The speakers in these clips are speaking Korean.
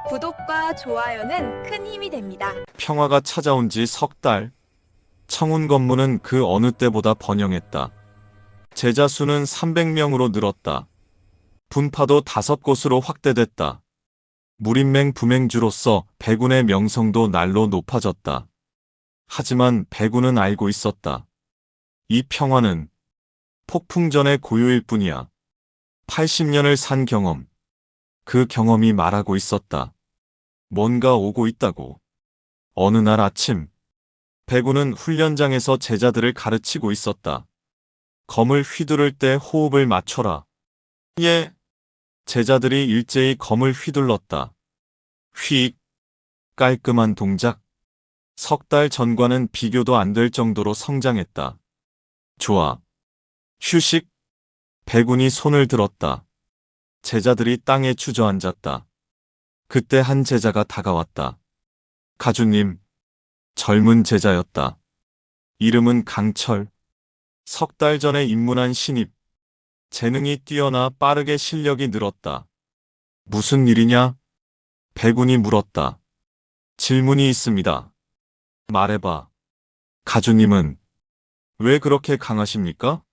구독과 좋아요는 큰 힘이 됩니다. 평화가 찾아온 지 석 달. 청운 건물은 그 어느 때보다 번영했다. 제자 수는 300명으로 늘었다. 분파도 5곳으로 확대됐다. 무림맹 부맹주로서 백운의 명성도 날로 높아졌다. 하지만 백운은 알고 있었다. 이 평화는 폭풍전의 고요일 뿐이야. 80년을 산 경험. 그 경험이 말하고 있었다. 뭔가 오고 있다고. 어느 날 아침, 백운은 훈련장에서 제자들을 가르치고 있었다. 검을 휘두를 때 호흡을 맞춰라. 예. 제자들이 일제히 검을 휘둘렀다. 휙. 깔끔한 동작. 석 달 전과는 비교도 안 될 정도로 성장했다. 좋아. 휴식. 백운이 손을 들었다. 제자들이 땅에 주저앉았다. 그때 한 제자가 다가왔다. 가주님. 젊은 제자였다. 이름은 강철. 석 달 전에 입문한 신입. 재능이 뛰어나 빠르게 실력이 늘었다. 무슨 일이냐? 백운이 물었다. 질문이 있습니다. 말해봐. 가주님은 왜 그렇게 강하십니까?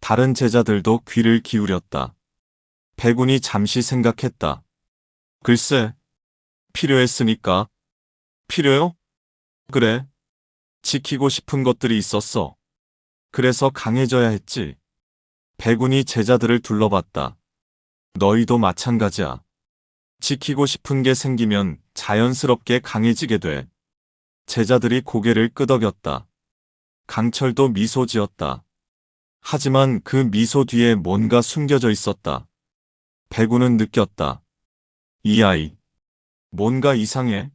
다른 제자들도 귀를 기울였다. 백운이 잠시 생각했다. 글쎄, 필요했으니까. 필요요? 그래. 지키고 싶은 것들이 있었어. 그래서 강해져야 했지. 백운이 제자들을 둘러봤다. 너희도 마찬가지야. 지키고 싶은 게 생기면 자연스럽게 강해지게 돼. 제자들이 고개를 끄덕였다. 강철도 미소 지었다. 하지만 그 미소 뒤에 뭔가 숨겨져 있었다. 백운은 느꼈다. 이 아이. 뭔가 이상해.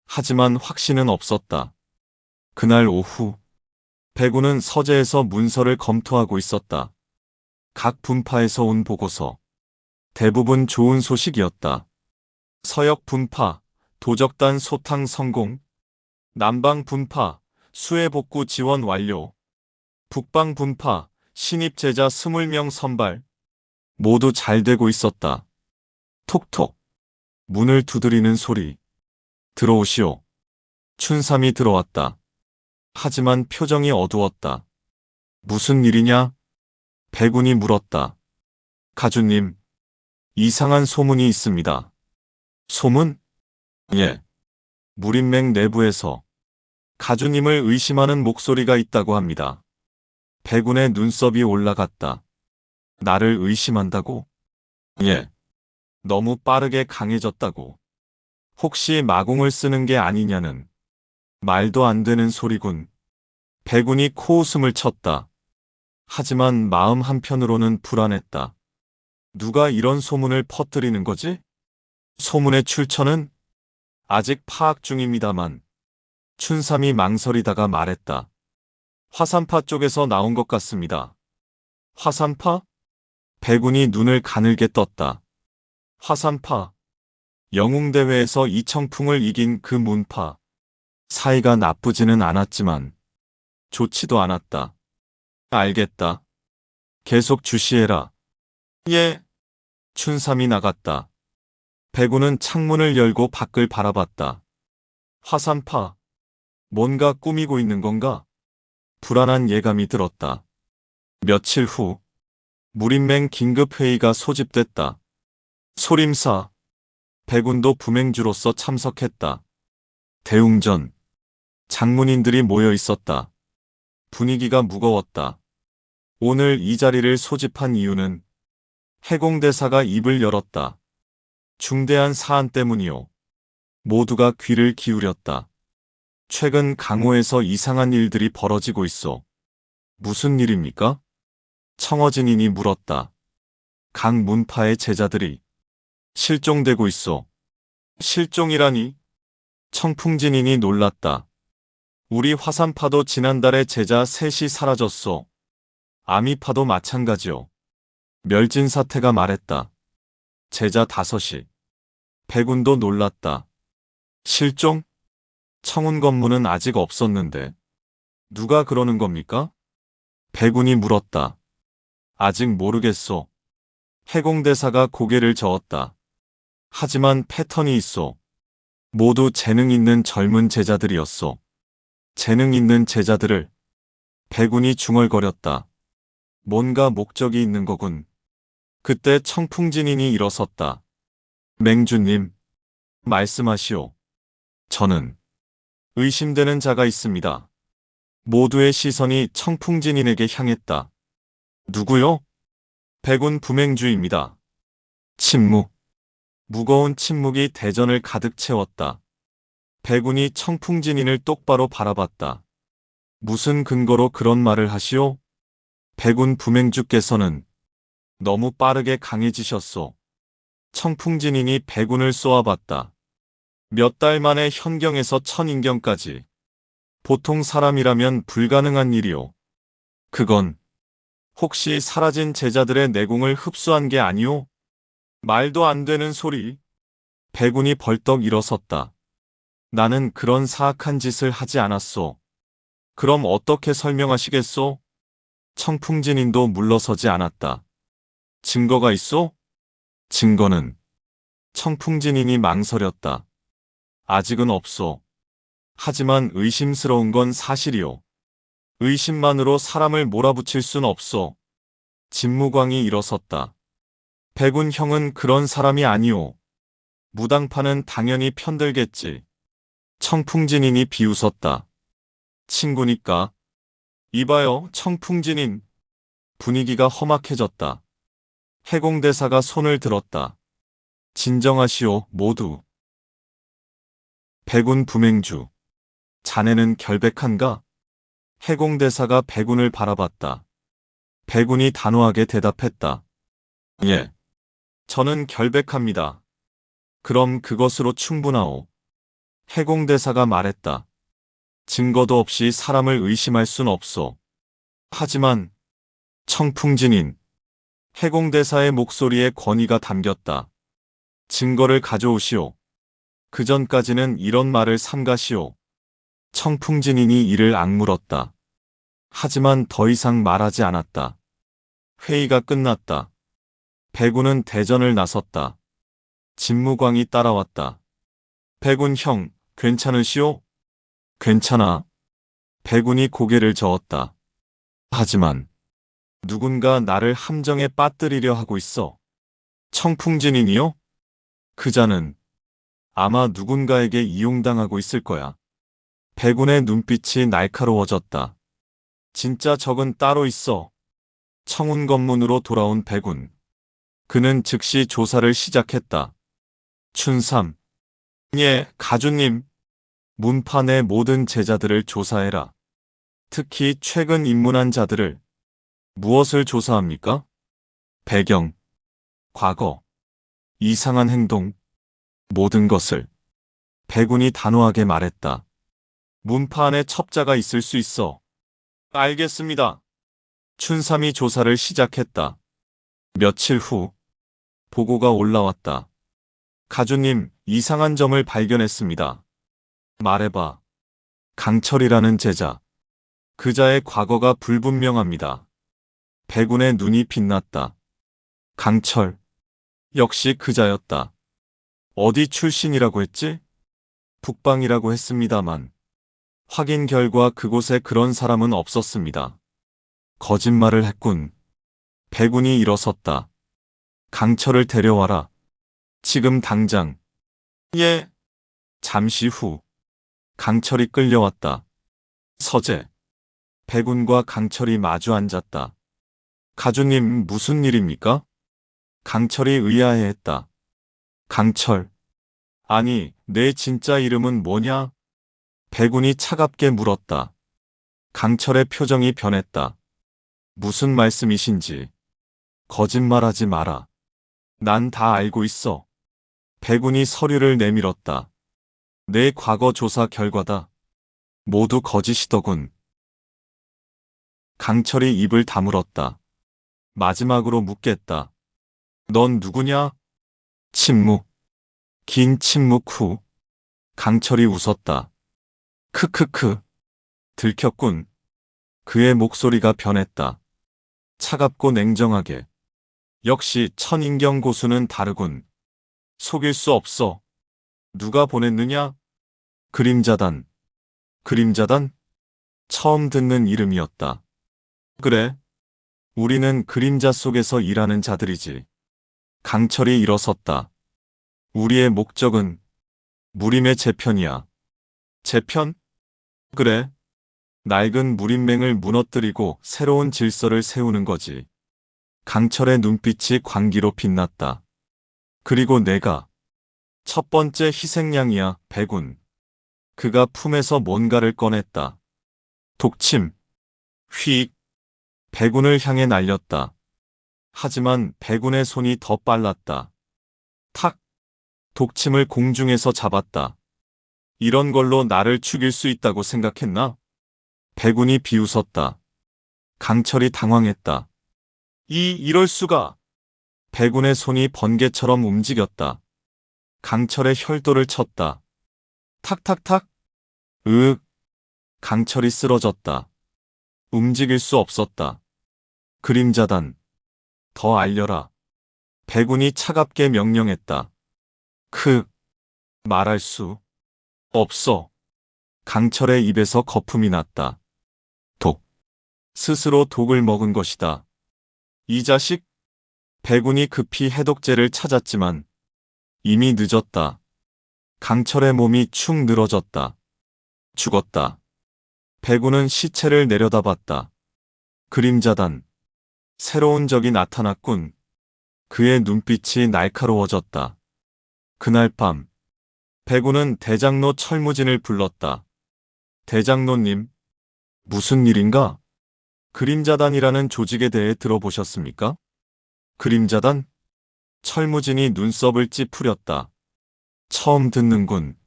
하지만 확신은 없었다. 그날 오후, 백운은 서재에서 문서를 검토하고 있었다. 각 분파에서 온 보고서. 대부분 좋은 소식이었다. 서역 분파, 도적단 소탕 성공. 남방 분파, 수해 복구 지원 완료. 북방 분파, 신입 제자 20명 선발. 모두 잘 되고 있었다. 톡톡. 문을 두드리는 소리. 들어오시오. 춘삼이 들어왔다. 하지만 표정이 어두웠다. 무슨 일이냐? 백운이 물었다. 가주님, 이상한 소문이 있습니다. 소문? 예. 무림맹 내부에서 가주님을 의심하는 목소리가 있다고 합니다. 백운의 눈썹이 올라갔다. 나를 의심한다고? 예. 너무 빠르게 강해졌다고. 혹시 마공을 쓰는 게 아니냐는. 말도 안 되는 소리군. 백운이 코웃음을 쳤다. 하지만 마음 한편으로는 불안했다. 누가 이런 소문을 퍼뜨리는 거지? 소문의 출처는? 아직 파악 중입니다만. 춘삼이 망설이다가 말했다. 화산파 쪽에서 나온 것 같습니다. 화산파? 백운이 눈을 가늘게 떴다. 화산파. 영웅대회에서 이청풍을 이긴 그 문파. 사이가 나쁘지는 않았지만 좋지도 않았다. 알겠다. 계속 주시해라. 예. 춘삼이 나갔다. 백운은 창문을 열고 밖을 바라봤다. 화산파. 뭔가 꾸미고 있는 건가? 불안한 예감이 들었다. 며칠 후, 무림맹 긴급회의가 소집됐다. 소림사. 백운도 부맹주로서 참석했다. 대웅전. 장문인들이 모여 있었다. 분위기가 무거웠다. 오늘 이 자리를 소집한 이유는 해공대사가 입을 열었다. 중대한 사안 때문이요. 모두가 귀를 기울였다. 최근 강호에서 이상한 일들이 벌어지고 있어. 무슨 일입니까? 청어진인이 물었다. 각 문파의 제자들이 실종되고 있어. 실종이라니? 청풍진인이 놀랐다. 우리 화산파도 지난달에 제자 셋이 사라졌어. 아미파도 마찬가지요. 멸진사태가 말했다. 제자 5이. 백운도 놀랐다. 실종? 청운 건물은 아직 없었는데. 누가 그러는 겁니까? 백운이 물었다. 아직 모르겠소. 해공대사가 고개를 저었다. 하지만 패턴이 있어. 모두 재능 있는 젊은 제자들이었어. 재능 있는 제자들을. 백운이 중얼거렸다. 뭔가 목적이 있는 거군. 그때 청풍진인이 일어섰다. 맹주님, 말씀하시오. 저는 의심되는 자가 있습니다. 모두의 시선이 청풍진인에게 향했다. 누구요? 백운 부맹주입니다. 침묵. 무거운 침묵이 대전을 가득 채웠다. 백운이 청풍진인을 똑바로 바라봤다. 무슨 근거로 그런 말을 하시오? 백운 부맹주께서는 너무 빠르게 강해지셨소. 청풍진인이 백운을 쏘아봤다. 몇 달 만에 현경에서 천인경까지. 보통 사람이라면 불가능한 일이오. 그건 혹시 사라진 제자들의 내공을 흡수한 게 아니오? 말도 안 되는 소리. 백운이 벌떡 일어섰다. 나는 그런 사악한 짓을 하지 않았소. 그럼 어떻게 설명하시겠소? 청풍진인도 물러서지 않았다. 증거가 있소? 증거는? 청풍진인이 망설였다. 아직은 없소. 하지만 의심스러운 건 사실이오. 의심만으로 사람을 몰아붙일 순 없소. 진무광이 일어섰다. 백운 형은 그런 사람이 아니오. 무당파는 당연히 편들겠지. 청풍진인이 비웃었다. 친구니까. 이봐요, 청풍진인. 분위기가 험악해졌다. 해공대사가 손을 들었다. 진정하시오, 모두. 백운 부맹주. 자네는 결백한가? 해공대사가 백운을 바라봤다. 백운이 단호하게 대답했다. 예. 저는 결백합니다. 그럼 그것으로 충분하오. 해공대사가 말했다. 증거도 없이 사람을 의심할 순 없소. 하지만 청풍진인. 해공대사의 목소리에 권위가 담겼다. 증거를 가져오시오. 그 전까지는 이런 말을 삼가시오. 청풍진인이 이를 악물었다. 하지만 더 이상 말하지 않았다. 회의가 끝났다. 백운은 대전을 나섰다. 진무광이 따라왔다. 백운 형, 괜찮으시오? 괜찮아. 백운이 고개를 저었다. 하지만 누군가 나를 함정에 빠뜨리려 하고 있어. 청풍진인이요? 그 자는 아마 누군가에게 이용당하고 있을 거야. 백운의 눈빛이 날카로워졌다. 진짜 적은 따로 있어. 청운검문으로 돌아온 백운. 그는 즉시 조사를 시작했다. 춘삼. 예, 가주님. 문파 내 모든 제자들을 조사해라. 특히 최근 입문한 자들을. 무엇을 조사합니까? 배경, 과거, 이상한 행동, 모든 것을. 백운이 단호하게 말했다. 문파 안에 첩자가 있을 수 있어. 알겠습니다. 춘삼이 조사를 시작했다. 며칠 후 보고가 올라왔다. 가주님, 이상한 점을 발견했습니다. 말해봐. 강철이라는 제자. 그자의 과거가 불분명합니다. 백운의 눈이 빛났다. 강철. 역시 그자였다. 어디 출신이라고 했지? 북방이라고 했습니다만. 확인 결과 그곳에 그런 사람은 없었습니다. 거짓말을 했군. 백운이 일어섰다. 강철을 데려와라. 지금 당장. 예. 잠시 후 강철이 끌려왔다. 서재. 백운과 강철이 마주 앉았다. 가주님, 무슨 일입니까? 강철이 의아해했다. 강철. 아니, 내 진짜 이름은 뭐냐? 백운이 차갑게 물었다. 강철의 표정이 변했다. 무슨 말씀이신지. 거짓말하지 마라. 난 다 알고 있어. 백운이 서류를 내밀었다. 내 과거 조사 결과다. 모두 거짓이더군. 강철이 입을 다물었다. 마지막으로 묻겠다. 넌 누구냐? 침묵. 긴 침묵 후 강철이 웃었다. 크크크. 들켰군. 그의 목소리가 변했다. 차갑고 냉정하게. 역시 천인경 고수는 다르군. 속일 수 없어. 누가 보냈느냐? 그림자단. 그림자단? 처음 듣는 이름이었다. 그래. 우리는 그림자 속에서 일하는 자들이지. 강철이 일어섰다. 우리의 목적은 무림의 재편이야. 재편? 그래. 낡은 무림맹을 무너뜨리고 새로운 질서를 세우는 거지. 강철의 눈빛이 광기로 빛났다. 그리고 내가 첫 번째 희생양이야, 백운. 그가 품에서 뭔가를 꺼냈다. 독침. 휙. 백운을 향해 날렸다. 하지만 백운의 손이 더 빨랐다. 탁. 독침을 공중에서 잡았다. 이런 걸로 나를 죽일 수 있다고 생각했나? 백운이 비웃었다. 강철이 당황했다. 이럴 수가. 백운의 손이 번개처럼 움직였다. 강철의 혈도를 쳤다. 탁탁탁. 으윽. 강철이 쓰러졌다. 움직일 수 없었다. 그림자단. 더 알려라. 백운이 차갑게 명령했다. 말할 수 없어. 강철의 입에서 거품이 났다. 독. 스스로 독을 먹은 것이다. 이 자식. 백운이 급히 해독제를 찾았지만 이미 늦었다. 강철의 몸이 축 늘어졌다. 죽었다. 백운은 시체를 내려다봤다. 그림자단. 새로운 적이 나타났군. 그의 눈빛이 날카로워졌다. 그날 밤, 백운은 대장로 철무진을 불렀다. 대장로님, 무슨 일인가? 그림자단이라는 조직에 대해 들어보셨습니까? 그림자단? 철무진이 눈썹을 찌푸렸다. 처음 듣는군.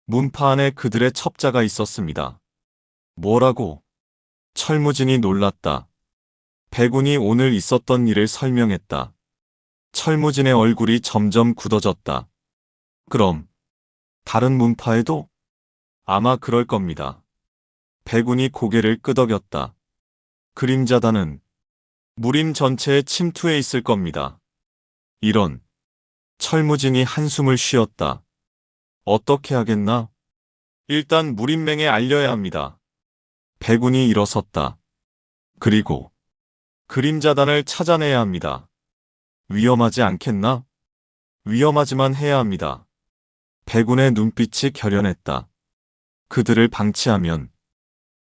문파 안에 그들의 첩자가 있었습니다. 뭐라고? 철무진이 놀랐다. 백운이 오늘 있었던 일을 설명했다. 철무진의 얼굴이 점점 굳어졌다. 그럼 다른 문파에도? 아마 그럴 겁니다. 백운이 고개를 끄덕였다. 그림자단은 무림 전체에 침투해 있을 겁니다. 이런. 철무진이 한숨을 쉬었다. 어떻게 하겠나? 일단 무림맹에 알려야 합니다. 백운이 일어섰다. 그리고 그림자단을 찾아내야 합니다. 위험하지 않겠나? 위험하지만 해야 합니다. 백운의 눈빛이 결연했다. 그들을 방치하면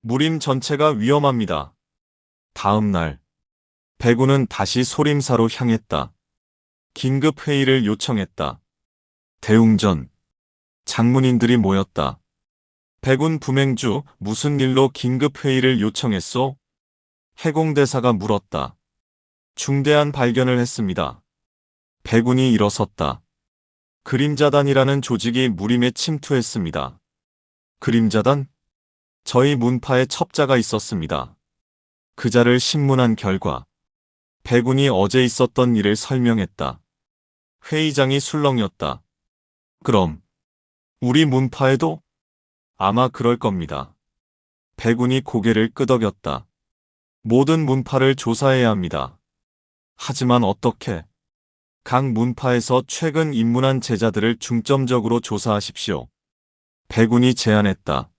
무림 전체가 위험합니다. 다음 날, 백운은 다시 소림사로 향했다. 긴급 회의를 요청했다. 대웅전. 장문인들이 모였다. 백운 부맹주, 무슨 일로 긴급 회의를 요청했소? 해공대사가 물었다. 중대한 발견을 했습니다. 백운이 일어섰다. 그림자단이라는 조직이 무림에 침투했습니다. 그림자단? 저희 문파에 첩자가 있었습니다. 그자를 신문한 결과 백운이 어제 있었던 일을 설명했다. 회의장이 술렁였다. 그럼 우리 문파에도? 아마 그럴 겁니다. 백운이 고개를 끄덕였다. 모든 문파를 조사해야 합니다. 하지만 어떻게? 각 문파에서 최근 입문한 제자들을 중점적으로 조사하십시오. 백운이 제안했다.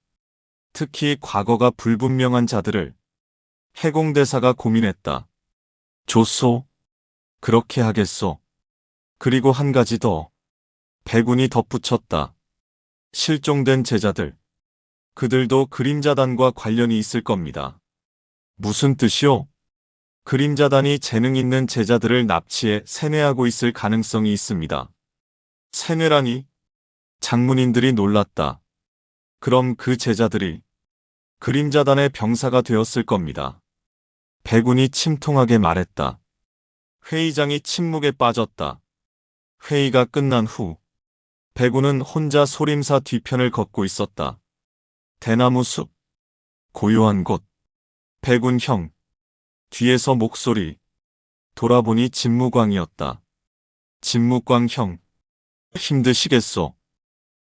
특히 과거가 불분명한 자들을. 해공대사가 고민했다. 좋소. 그렇게 하겠소. 그리고 한 가지 더. 백운이 덧붙였다. 실종된 제자들. 그들도 그림자단과 관련이 있을 겁니다. 무슨 뜻이오? 그림자단이 재능 있는 제자들을 납치해 세뇌하고 있을 가능성이 있습니다. 세뇌라니? 장문인들이 놀랐다. 그럼 그 제자들이 그림자단의 병사가 되었을 겁니다. 백운이 침통하게 말했다. 회의장이 침묵에 빠졌다. 회의가 끝난 후 백운은 혼자 소림사 뒤편을 걷고 있었다. 대나무 숲. 고요한 곳. 백운 형. 뒤에서 목소리. 돌아보니 진무광이었다. 진무광 형. 힘드시겠소.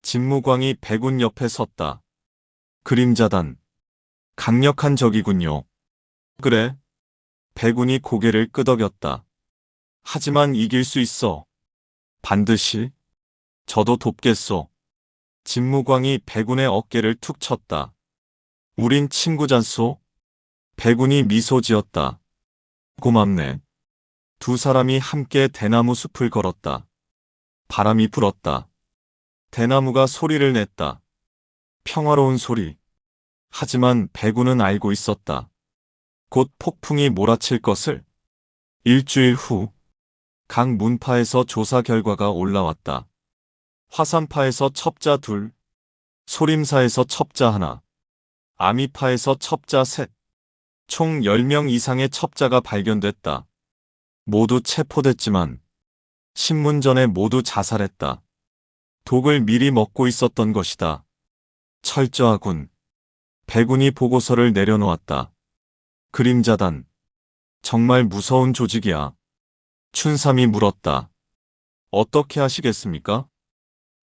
진무광이 백운 옆에 섰다. 그림자단. 강력한 적이군요. 그래. 백운이 고개를 끄덕였다. 하지만 이길 수 있어. 반드시. 저도 돕겠소. 진무광이 백운의 어깨를 툭 쳤다. 우린 친구잖소? 백운이 미소 지었다. 고맙네. 두 사람이 함께 대나무 숲을 걸었다. 바람이 불었다. 대나무가 소리를 냈다. 평화로운 소리. 하지만 백운은 알고 있었다. 곧 폭풍이 몰아칠 것을. 일주일 후, 각 문파에서 조사 결과가 올라왔다. 화산파에서 첩자 2, 소림사에서 첩자 1, 아미파에서 첩자 3, 총 10명 이상의 첩자가 발견됐다. 모두 체포됐지만 신문전에 모두 자살했다. 독을 미리 먹고 있었던 것이다. 철저하군. 백운이 보고서를 내려놓았다. 그림자단. 정말 무서운 조직이야. 춘삼이 물었다. 어떻게 하시겠습니까?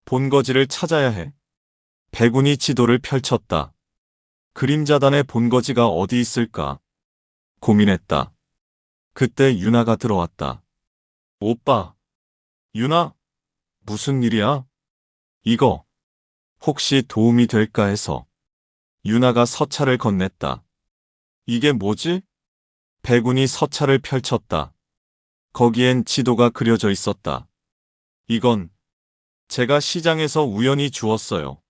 본거지를 찾아야 해. 백운이 지도를 펼쳤다. 그림자단의 본거지가 어디 있을까? 고민했다. 그때 유나가 들어왔다. 오빠. 유나? 무슨 일이야? 이거. 혹시 도움이 될까 해서. 유나가 서찰을 건넸다. 이게 뭐지? 백운이 서찰을 펼쳤다. 거기엔 지도가 그려져 있었다. 이건 제가 시장에서 우연히 주웠어요.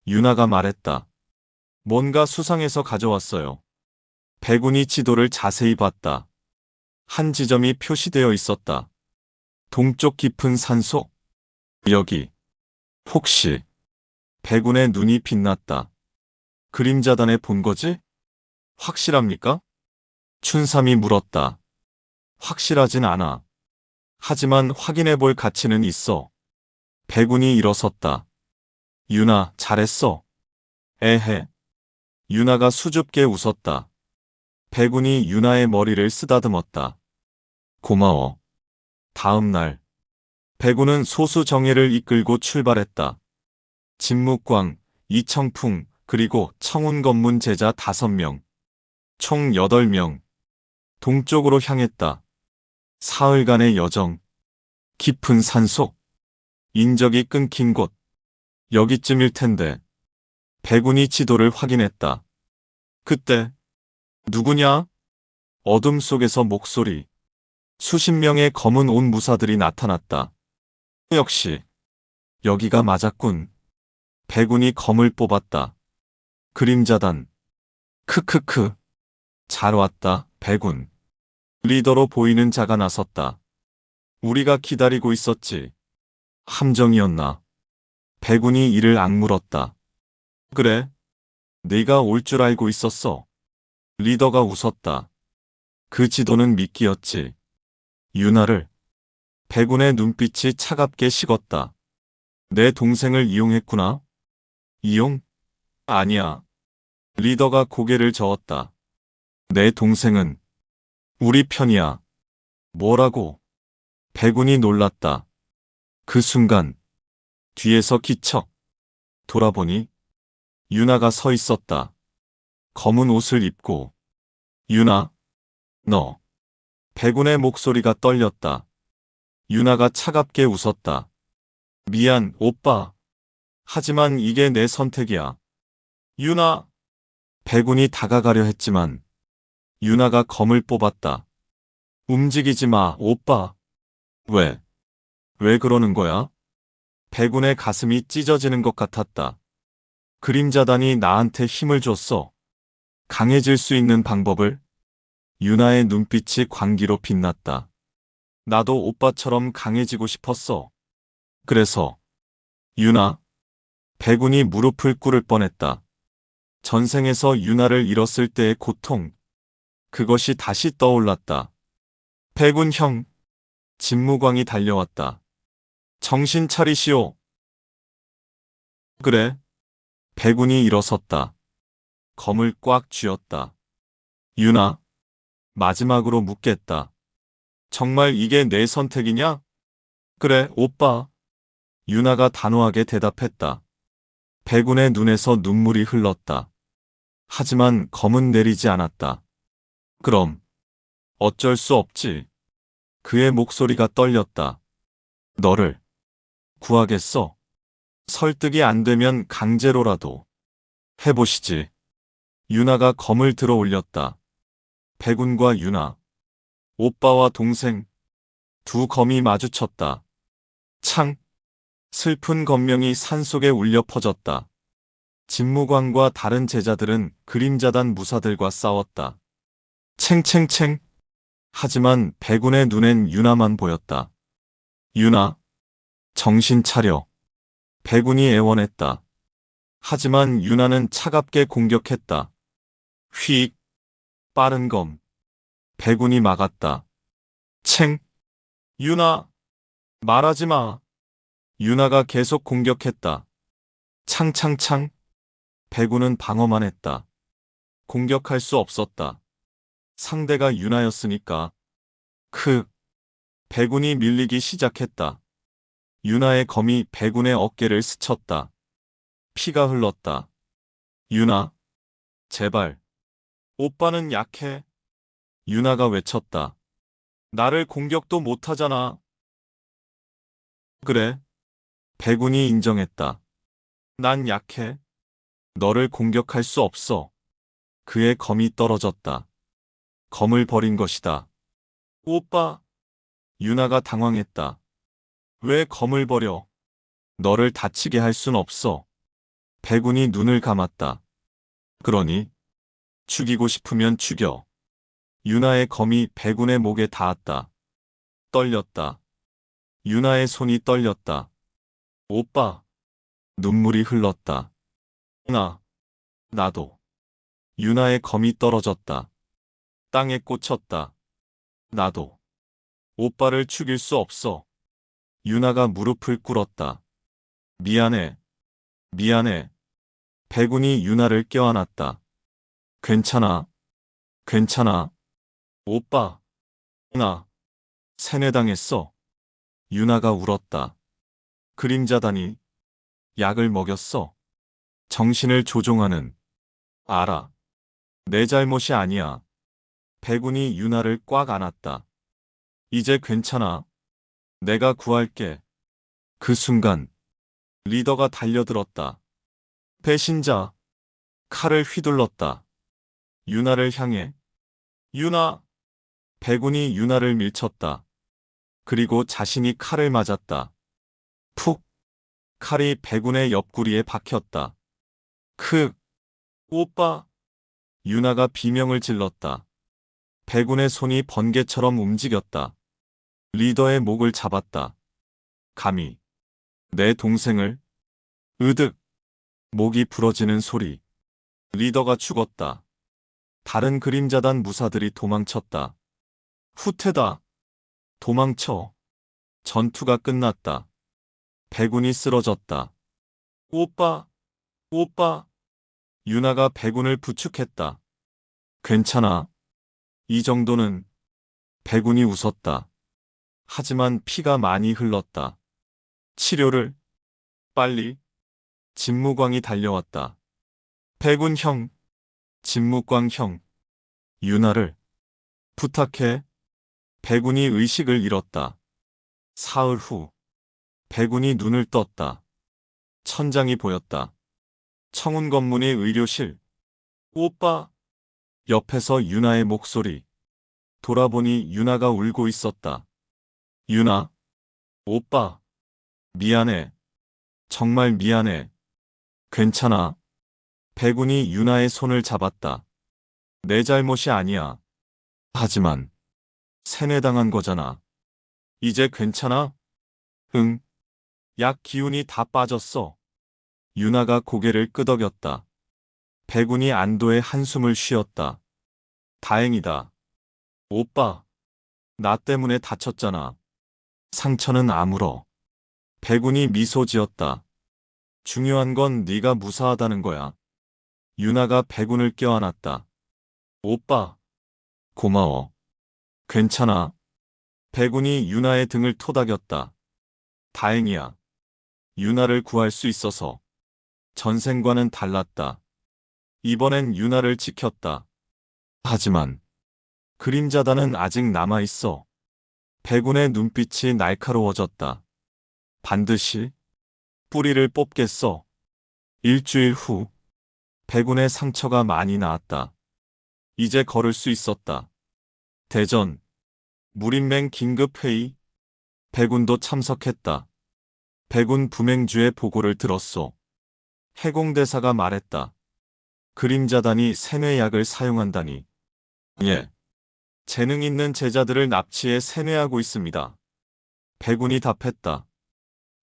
유나가 말했다. 뭔가 수상해서 가져왔어요. 백운이 지도를 자세히 봤다. 한 지점이 표시되어 있었다. 동쪽 깊은 산속. 여기. 혹시. 백운의 눈이 빛났다. 그림자단에 본 거지? 확실합니까? 춘삼이 물었다. 확실하진 않아. 하지만 확인해 볼 가치는 있어. 백운이 일어섰다. 유나, 잘했어. 에헤. 유나가 수줍게 웃었다. 백운이 유나의 머리를 쓰다듬었다. 고마워. 다음 날. 백운은 소수정예를 이끌고 출발했다. 진묵광, 이청풍, 그리고 청운검문 제자 5명. 총 8명. 동쪽으로 향했다. 사흘간의 여정. 깊은 산속. 인적이 끊긴 곳. 여기쯤일 텐데. 백운이 지도를 확인했다. 그때. 누구냐? 어둠 속에서 목소리. 수십 명의 검은 옷 무사들이 나타났다. 역시. 여기가 맞았군. 백운이 검을 뽑았다. 그림자단. 크크크. 잘 왔다, 백운. 리더로 보이는 자가 나섰다. 우리가 기다리고 있었지. 함정이었나? 백운이 이를 악물었다. 그래. 네가 올 줄 알고 있었어. 리더가 웃었다. 그 지도는 미끼였지. 유나를. 백운의 눈빛이 차갑게 식었다. 내 동생을 이용했구나. 이용? 아니야. 리더가 고개를 저었다. 내 동생은 우리 편이야. 뭐라고? 백운이 놀랐다. 그 순간 뒤에서 기척. 돌아보니 유나가 서 있었다. 검은 옷을 입고. 유나, 너. 백운의 목소리가 떨렸다. 유나가 차갑게 웃었다. 미안, 오빠. 하지만 이게 내 선택이야. 유나. 백운이 다가가려 했지만 유나가 검을 뽑았다. 움직이지 마, 오빠. 왜? 왜 그러는 거야? 백운의 가슴이 찢어지는 것 같았다. 그림자단이 나한테 힘을 줬어. 강해질 수 있는 방법을. 유나의 눈빛이 광기로 빛났다. 나도 오빠처럼 강해지고 싶었어. 그래서. 유나. 백운이 무릎을 꿇을 뻔했다. 전생에서 유나를 잃었을 때의 고통. 그것이 다시 떠올랐다. 백운 형. 진무광이 달려왔다. 정신 차리시오. 그래. 백운이 일어섰다. 검을 꽉 쥐었다. 유나. 마지막으로 묻겠다. 정말 이게 내 선택이냐? 그래, 오빠. 유나가 단호하게 대답했다. 백운의 눈에서 눈물이 흘렀다. 하지만 검은 내리지 않았다. 그럼. 어쩔 수 없지. 그의 목소리가 떨렸다. 너를. 구하겠어. 설득이 안 되면 강제로라도 해보시지. 유나가 검을 들어 올렸다. 백운과 유나, 오빠와 동생, 두 검이 마주쳤다. 창! 슬픈 검명이 산속에 울려 퍼졌다. 진무광과 다른 제자들은 그림자단 무사들과 싸웠다. 챙챙챙! 하지만 백운의 눈엔 유나만 보였다. 유나, 정신 차려. 백운이 애원했다. 하지만 유나는 차갑게 공격했다. 휙! 빠른 검. 백운이 막았다. 챙! 유나! 말하지 마. 유나가 계속 공격했다. 창창창! 백운은 방어만 했다. 공격할 수 없었다. 상대가 유나였으니까. 백운이 밀리기 시작했다. 유나의 검이 백운의 어깨를 스쳤다. 피가 흘렀다. 유나, 제발. 오빠는 약해. 유나가 외쳤다. 나를 공격도 못하잖아. 그래. 백운이 인정했다. 난 약해. 너를 공격할 수 없어. 그의 검이 떨어졌다. 검을 버린 것이다. 오빠. 유나가 당황했다. 왜 검을 버려? 너를 다치게 할 순 없어. 백운이 눈을 감았다. 그러니? 죽이고 싶으면 죽여. 유나의 검이 백운의 목에 닿았다. 떨렸다. 유나의 손이 떨렸다. 오빠. 눈물이 흘렀다. 나도. 유나의 검이 떨어졌다. 땅에 꽂혔다. 나도. 오빠를 죽일 수 없어. 유나가 무릎을 꿇었다. 미안해. 미안해. 백운이 유나를 껴안았다. 괜찮아. 괜찮아. 오빠. 나 세뇌당했어. 유나가 울었다. 그림자다니. 약을 먹였어. 정신을 조종하는. 알아. 내 잘못이 아니야. 백운이 유나를 꽉 안았다. 이제 괜찮아. 내가 구할게. 그 순간 리더가 달려들었다. 배신자. 칼을 휘둘렀다. 유나를 향해. 유나. 백운이 유나를 밀쳤다. 그리고 자신이 칼을 맞았다. 푹. 칼이 백운의 옆구리에 박혔다. 오빠. 유나가 비명을 질렀다. 백운의 손이 번개처럼 움직였다. 리더의 목을 잡았다. 감히 내 동생을. 으득. 목이 부러지는 소리. 리더가 죽었다. 다른 그림자단 무사들이 도망쳤다. 후퇴다. 도망쳐. 전투가 끝났다. 백운이 쓰러졌다. 오빠. 오빠. 유나가 백운을 부축했다. 괜찮아. 이 정도는. 백운이 웃었다. 하지만 피가 많이 흘렀다. 치료를. 빨리. 진무광이 달려왔다. 백운 형. 진무광 형. 유나를. 부탁해. 백운이 의식을 잃었다. 사흘 후. 백운이 눈을 떴다. 천장이 보였다. 청운 건물의 의료실. 오빠. 옆에서 유나의 목소리. 돌아보니 유나가 울고 있었다. 유나. 오빠. 미안해. 정말 미안해. 괜찮아. 백운이 유나의 손을 잡았다. 내 잘못이 아니야. 하지만 세뇌당한 거잖아. 이제 괜찮아? 응. 약 기운이 다 빠졌어. 유나가 고개를 끄덕였다. 백운이 안도의 한숨을 쉬었다. 다행이다. 오빠. 나 때문에 다쳤잖아. 상처는 아물어. 백운이 미소 지었다. 중요한 건 네가 무사하다는 거야. 유나가 백운을 껴안았다. 오빠. 고마워. 괜찮아. 백운이 유나의 등을 토닥였다. 다행이야. 유나를 구할 수 있어서. 전생과는 달랐다. 이번엔 유나를 지켰다. 하지만 그림자단은 아직 남아있어. 백운의 눈빛이 날카로워졌다. 반드시 뿌리를 뽑겠어. 일주일 후, 백운의 상처가 많이 나았다. 이제 걸을 수 있었다. 대전, 무린맹 긴급회의. 백운도 참석했다. 백운 부맹주의 보고를 들었소. 해공대사가 말했다. 그림자단이 세뇌약을 사용한다니. 예. 재능 있는 제자들을 납치해 세뇌하고 있습니다. 백운이 답했다.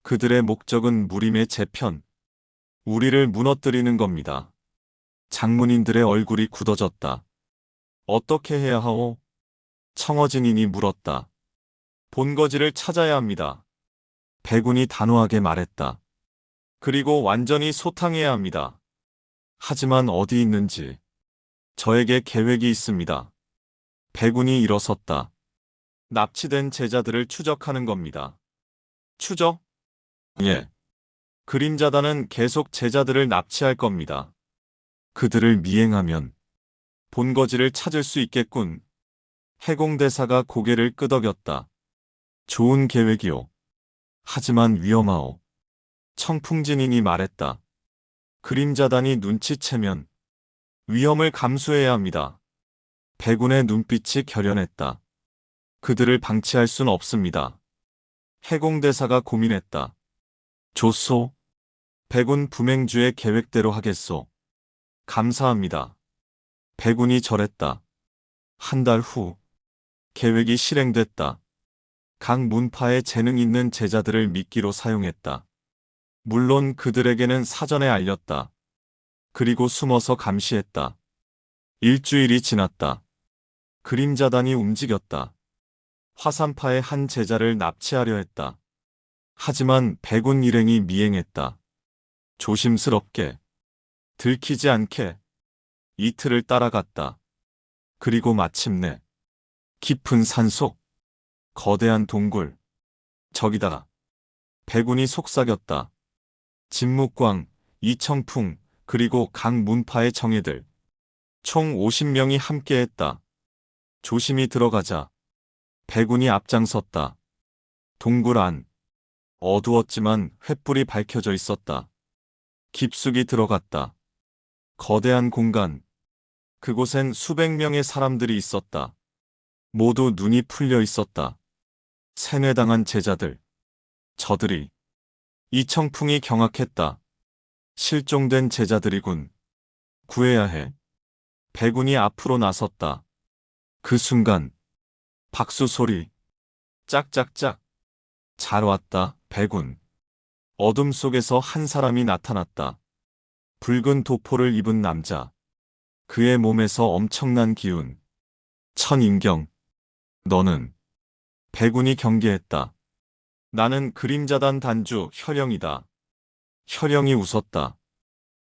그들의 목적은 무림의 재편, 우리를 무너뜨리는 겁니다. 장문인들의 얼굴이 굳어졌다. 어떻게 해야 하오? 청어진인이 물었다. 본거지를 찾아야 합니다. 백운이 단호하게 말했다. 그리고 완전히 소탕해야 합니다. 하지만 어디 있는지 저에게 계획이 있습니다. 백운이 일어섰다. 납치된 제자들을 추적하는 겁니다. 추적? 예. 그림자단은 계속 제자들을 납치할 겁니다. 그들을 미행하면 본거지를 찾을 수 있겠군. 해공대사가 고개를 끄덕였다. 좋은 계획이오. 하지만 위험하오. 청풍진인이 말했다. 그림자단이 눈치채면 위험을 감수해야 합니다. 백운의 눈빛이 결연했다. 그들을 방치할 순 없습니다. 해공대사가 고민했다. 좋소. 백운 부맹주의 계획대로 하겠소. 감사합니다. 백운이 절했다. 한 달 후, 계획이 실행됐다. 각 문파의 재능 있는 제자들을 미끼로 사용했다. 물론 그들에게는 사전에 알렸다. 그리고 숨어서 감시했다. 일주일이 지났다. 그림자단이 움직였다. 화산파의 한 제자를 납치하려 했다. 하지만 백운 일행이 미행했다. 조심스럽게, 들키지 않게 이틀을 따라갔다. 그리고 마침내 깊은 산속, 거대한 동굴, 저기다. 백운이 속삭였다. 진묵광, 이청풍, 그리고 각 문파의 정예들. 총 50명이 함께했다. 조심히 들어가자. 백운이 앞장섰다. 동굴 안. 어두웠지만 횃불이 밝혀져 있었다. 깊숙이 들어갔다. 거대한 공간. 그곳엔 수백 명의 사람들이 있었다. 모두 눈이 풀려 있었다. 세뇌당한 제자들. 저들이. 이청풍이 경악했다. 실종된 제자들이군. 구해야 해. 백운이 앞으로 나섰다. 그 순간 박수 소리. 짝짝짝. 잘 왔다, 백운. 어둠 속에서 한 사람이 나타났다. 붉은 도포를 입은 남자. 그의 몸에서 엄청난 기운. 천인경. 너는? 백운이 경계했다. 나는 그림자단 단주 혈영이다. 혈영이 웃었다.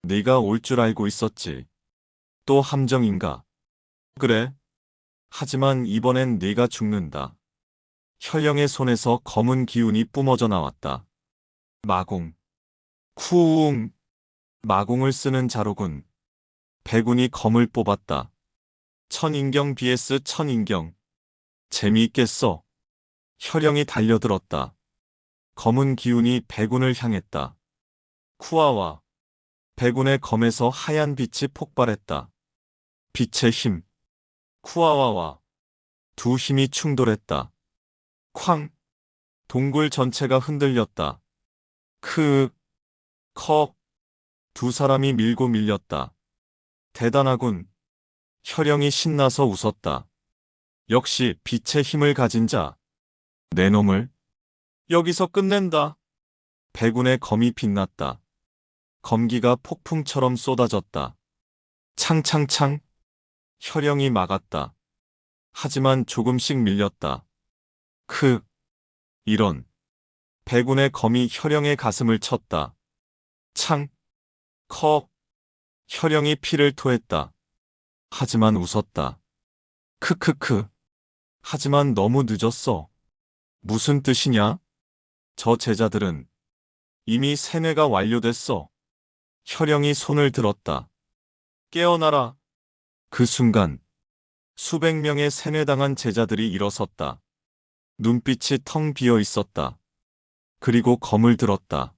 네가 올 줄 알고 있었지. 또 함정인가? 그래. 하지만 이번엔 네가 죽는다. 혈영의 손에서 검은 기운이 뿜어져 나왔다. 마공. 쿠웅. 마공을 쓰는 자로군. 백운이 검을 뽑았다. 천인경 vs 천인경. 재미있겠어. 혈영이 달려들었다. 검은 기운이 백운을 향했다. 쿠아와. 백운의 검에서 하얀 빛이 폭발했다. 빛의 힘. 쿠아와와. 두 힘이 충돌했다. 쾅. 동굴 전체가 흔들렸다. 크윽. 컥. 두 사람이 밀고 밀렸다. 대단하군. 혈영이 신나서 웃었다. 역시 빛의 힘을 가진 자. 내 놈을 여기서 끝낸다. 백운의 검이 빛났다. 검기가 폭풍처럼 쏟아졌다. 창창창. 혈영이 막았다. 하지만 조금씩 밀렸다. 크. 이런. 백운의 검이 혈영의 가슴을 쳤다. 창. 컥. 혈영이 피를 토했다. 하지만 웃었다. 크크크. 하지만 너무 늦었어. 무슨 뜻이냐? 저 제자들은 이미 세뇌가 완료됐어. 혈영이 손을 들었다. 깨어나라. 그 순간 수백 명의 세뇌당한 제자들이 일어섰다. 눈빛이 텅 비어 있었다. 그리고 검을 들었다.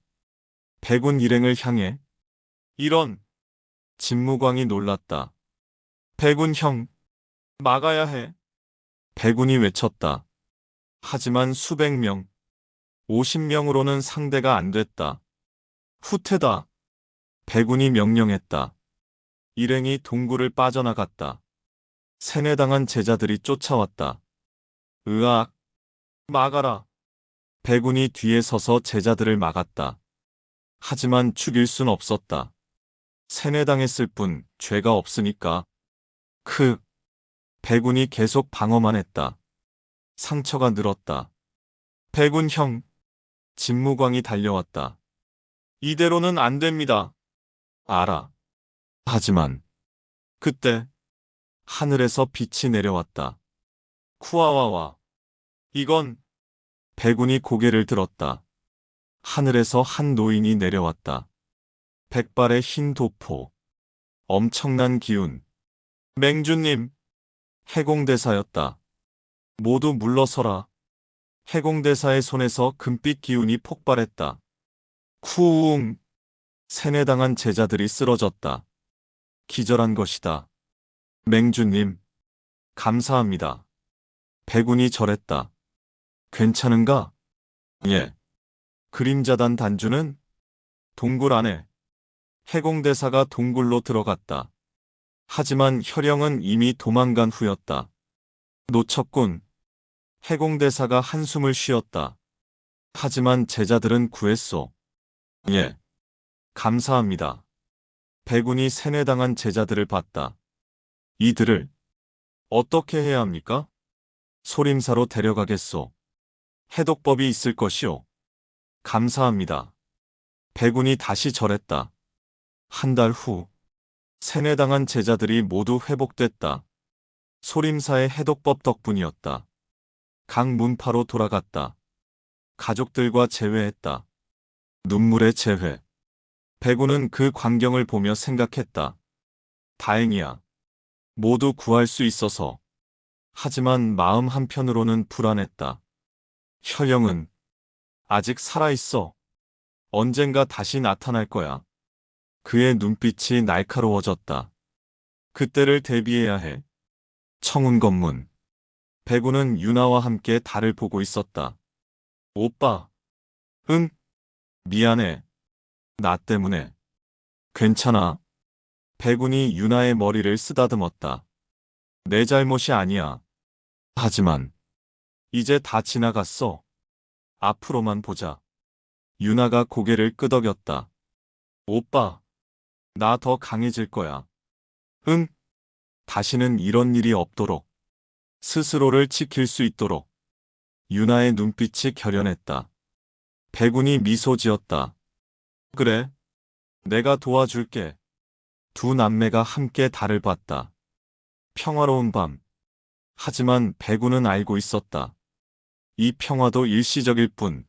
백운 일행을 향해. 이런! 진무광이 놀랐다. 백운 형, 막아야 해. 백운이 외쳤다. 하지만 수백 명, 50명으로는 상대가 안 됐다. 후퇴다. 백운이 명령했다. 일행이 동굴을 빠져나갔다. 세뇌당한 제자들이 쫓아왔다. 으악! 막아라. 백운이 뒤에 서서 제자들을 막았다. 하지만 죽일 순 없었다. 세뇌당했을 뿐 죄가 없으니까. 백운이 계속 방어만 했다. 상처가 늘었다. 백운 형! 진무광이 달려왔다. 이대로는 안 됩니다. 알아. 하지만 그때 하늘에서 빛이 내려왔다. 쿠아와와. 이건 백운이 고개를 들었다. 하늘에서 한 노인이 내려왔다. 백발의 흰 도포. 엄청난 기운. 맹주님. 해공대사였다. 모두 물러서라. 해공대사의 손에서 금빛 기운이 폭발했다. 쿠웅. 세뇌당한 제자들이 쓰러졌다. 기절한 것이다. 맹주님. 감사합니다. 백운이 절했다. 괜찮은가? 예. 그림자단 단주는 동굴 안에. 해공대사가 동굴로 들어갔다. 하지만 혈영은 이미 도망간 후였다. 놓쳤군. 해공대사가 한숨을 쉬었다. 하지만 제자들은 구했소. 예. 감사합니다. 백운이 세뇌당한 제자들을 봤다. 이들을 어떻게 해야 합니까? 소림사로 데려가겠소. 해독법이 있을 것이오. 감사합니다. 백운이 다시 절했다. 한 달 후, 세뇌당한 제자들이 모두 회복됐다. 소림사의 해독법 덕분이었다. 각 문파로 돌아갔다. 가족들과 재회했다. 눈물의 재회. 백운은 그 광경을 보며 생각했다. 다행이야. 모두 구할 수 있어서. 하지만 마음 한편으로는 불안했다. 혈영은 아직 살아있어. 언젠가 다시 나타날 거야. 그의 눈빛이 날카로워졌다. 그때를 대비해야 해. 청운건문. 백운은 유나와 함께 달을 보고 있었다. 오빠. 응? 미안해. 나 때문에. 괜찮아. 백운이 유나의 머리를 쓰다듬었다. 내 잘못이 아니야. 하지만 이제 다 지나갔어. 앞으로만 보자. 유나가 고개를 끄덕였다. 오빠. 나 더 강해질 거야. 응? 다시는 이런 일이 없도록. 스스로를 지킬 수 있도록. 유나의 눈빛이 결연했다. 백운이 미소 지었다. 그래. 내가 도와줄게. 두 남매가 함께 달을 봤다. 평화로운 밤. 하지만 백운은 알고 있었다. 이 평화도 일시적일 뿐.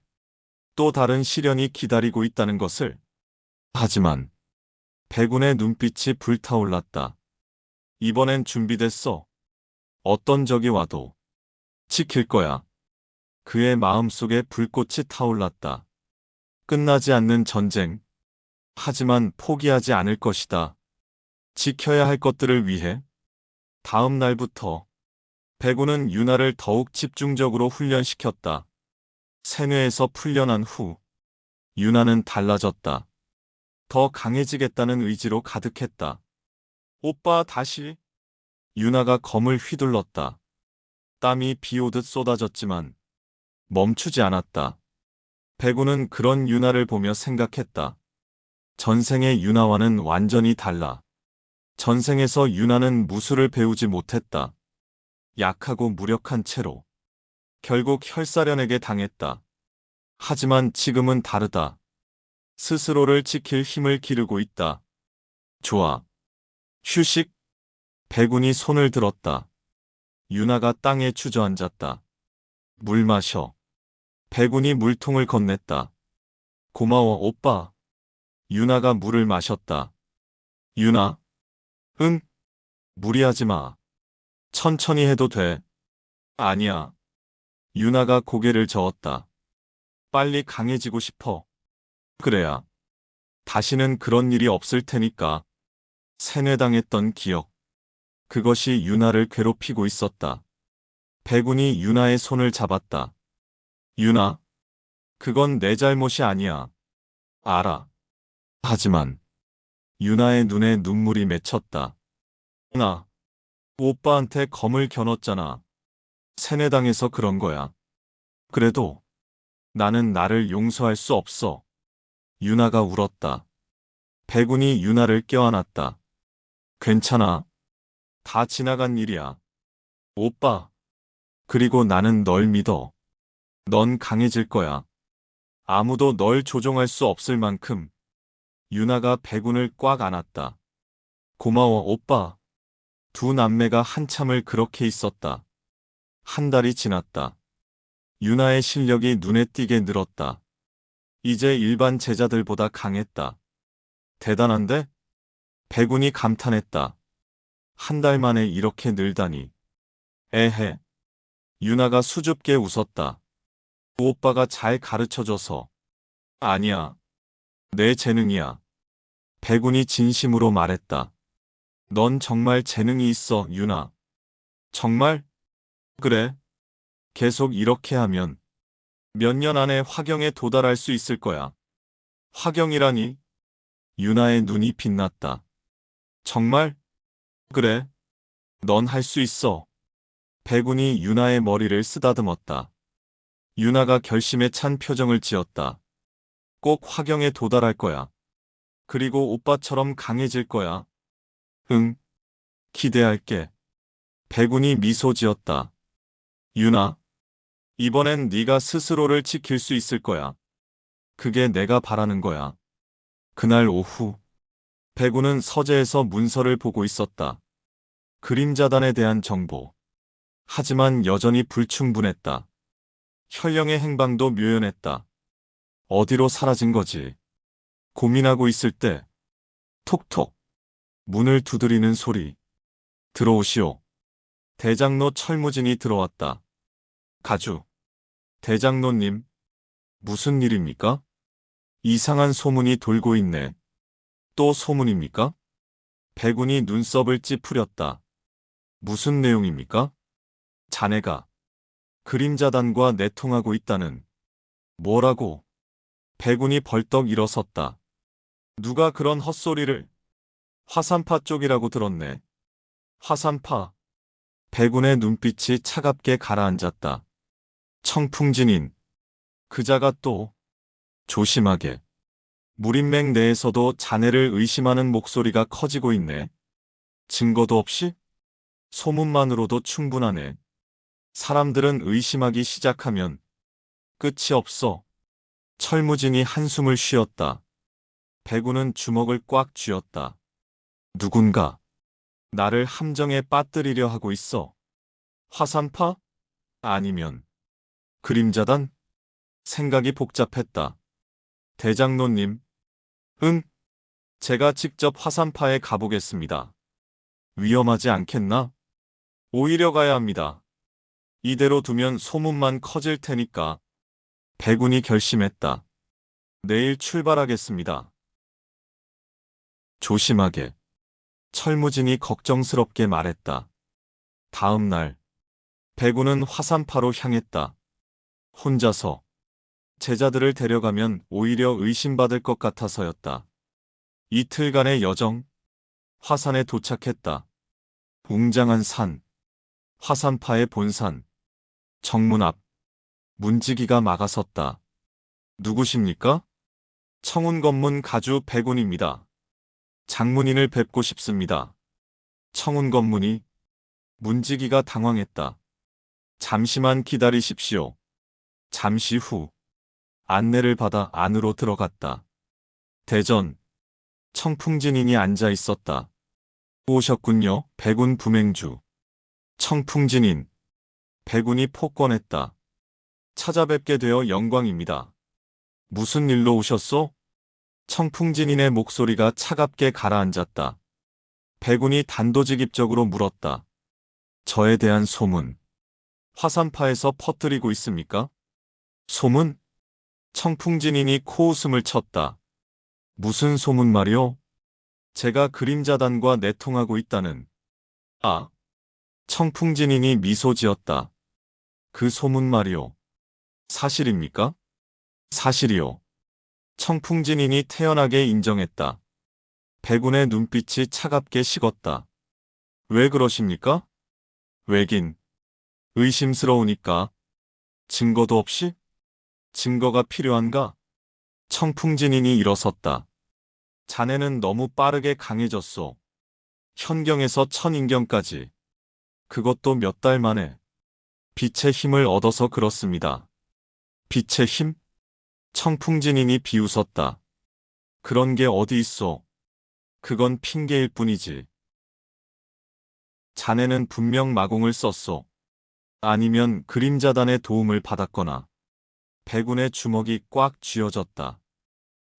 또 다른 시련이 기다리고 있다는 것을. 하지만 백운의 눈빛이 불타올랐다. 이번엔 준비됐어. 어떤 적이 와도 지킬 거야. 그의 마음속에 불꽃이 타올랐다. 끝나지 않는 전쟁. 하지만 포기하지 않을 것이다. 지켜야 할 것들을 위해. 다음 날부터 백운은 유나를 더욱 집중적으로 훈련시켰다. 세뇌에서 풀려난 후 유나는 달라졌다. 더 강해지겠다는 의지로 가득했다. 오빠 다시. 유나가 검을 휘둘렀다. 땀이 비오듯 쏟아졌지만 멈추지 않았다. 백운은 그런 유나를 보며 생각했다. 전생의 유나와는 완전히 달라. 전생에서 유나는 무술을 배우지 못했다. 약하고 무력한 채로. 결국 혈사련에게 당했다. 하지만 지금은 다르다. 스스로를 지킬 힘을 기르고 있다. 좋아. 휴식. 백운이 손을 들었다. 유나가 땅에 주저앉았다. 물 마셔. 백운이 물통을 건넸다. 고마워, 오빠. 유나가 물을 마셨다. 유나? 응? 무리하지 마. 천천히 해도 돼. 아니야. 유나가 고개를 저었다. 빨리 강해지고 싶어. 그래야 다시는 그런 일이 없을 테니까. 세뇌당했던 기억. 그것이 유나를 괴롭히고 있었다. 백운이 유나의 손을 잡았다. 유나, 그건 내 잘못이 아니야. 알아. 하지만 유나의 눈에 눈물이 맺혔다. 나 오빠한테 검을 겨눴잖아. 세뇌당해서 그런 거야. 그래도 나는 나를 용서할 수 없어. 유나가 울었다. 백운이 유나를 껴안았다. 괜찮아. 다 지나간 일이야. 오빠. 그리고 나는 널 믿어. 넌 강해질 거야. 아무도 널 조종할 수 없을 만큼. 유나가 백운을 꽉 안았다. 고마워, 오빠. 두 남매가 한참을 그렇게 있었다. 한 달이 지났다. 유나의 실력이 눈에 띄게 늘었다. 이제 일반 제자들보다 강했다. 대단한데? 백운이 감탄했다. 한 달 만에 이렇게 늘다니. 에헤. 유나가 수줍게 웃었다. 오빠가 잘 가르쳐줘서. 아니야. 내 재능이야. 백운이 진심으로 말했다. 넌 정말 재능이 있어, 유나. 정말? 그래. 계속 이렇게 하면 몇 년 안에 화경에 도달할 수 있을 거야. 화경이라니? 유나의 눈이 빛났다. 정말? 그래. 넌 할 수 있어. 백운이 유나의 머리를 쓰다듬었다. 유나가 결심에 찬 표정을 지었다. 꼭 화경에 도달할 거야. 그리고 오빠처럼 강해질 거야. 응. 기대할게. 백운이 미소 지었다. 유나, 이번엔 네가 스스로를 지킬 수 있을 거야. 그게 내가 바라는 거야. 그날 오후, 백운은 서재에서 문서를 보고 있었다. 그림자단에 대한 정보. 하지만 여전히 불충분했다. 현령의 행방도 묘연했다. 어디로 사라진 거지? 고민하고 있을 때, 톡톡, 문을 두드리는 소리. 들어오시오. 대장로 철무진이 들어왔다. 가주. 대장로님, 무슨 일입니까? 이상한 소문이 돌고 있네. 또 소문입니까? 백운이 눈썹을 찌푸렸다. 무슨 내용입니까? 자네가 그림자단과 내통하고 있다는. 뭐라고? 백운이 벌떡 일어섰다. 누가 그런 헛소리를? 화산파 쪽이라고 들었네. 화산파. 백운의 눈빛이 차갑게 가라앉았다. 청풍진인. 그자가 또. 조심하게. 무림맥 내에서도 자네를 의심하는 목소리가 커지고 있네. 증거도 없이? 소문만으로도 충분하네. 사람들은 의심하기 시작하면 끝이 없어. 철무진이 한숨을 쉬었다. 백운은 주먹을 꽉 쥐었다. 누군가 나를 함정에 빠뜨리려 하고 있어. 화산파? 아니면 그림자단? 생각이 복잡했다. 대장로님, 응? 제가 직접 화산파에 가보겠습니다. 위험하지 않겠나? 오히려 가야 합니다. 이대로 두면 소문만 커질 테니까. 백운이 결심했다. 내일 출발하겠습니다. 조심하게. 철무진이 걱정스럽게 말했다. 다음 날, 백운은 화산파로 향했다. 혼자서. 제자들을 데려가면 오히려 의심받을 것 같아서였다. 이틀간의 여정. 화산에 도착했다. 웅장한 산. 화산파의 본산. 정문 앞. 문지기가 막아섰다. 누구십니까? 청운검문 가주 백운입니다. 장문인을 뵙고 싶습니다. 청운검문이. 문지기가 당황했다. 잠시만 기다리십시오. 잠시 후. 안내를 받아 안으로 들어갔다. 대전. 청풍진인이 앉아 있었다. 오셨군요, 백운 부맹주. 청풍진인. 백운이 폭권했다. 찾아뵙게 되어 영광입니다. 무슨 일로 오셨소? 청풍진인의 목소리가 차갑게 가라앉았다. 백운이 단도직입적으로 물었다. 저에 대한 소문. 화산파에서 퍼뜨리고 있습니까? 소문? 청풍진인이 코웃음을 쳤다. 무슨 소문 말이오? 제가 그림자단과 내통하고 있다는. 아. 청풍진인이 미소 지었다. 그 소문 말이오. 사실입니까? 사실이오. 청풍진인이 태연하게 인정했다. 백운의 눈빛이 차갑게 식었다. 왜 그러십니까? 왜긴. 의심스러우니까. 증거도 없이? 증거가 필요한가? 청풍진인이 일어섰다. 자네는 너무 빠르게 강해졌소. 현경에서 천인경까지. 그것도 몇 달 만에. 빛의 힘을 얻어서 그렇습니다. 빛의 힘? 청풍진인이 비웃었다. 그런 게 어디 있어. 그건 핑계일 뿐이지. 자네는 분명 마공을 썼소. 아니면 그림자단의 도움을 받았거나. 백운의 주먹이 꽉 쥐어졌다.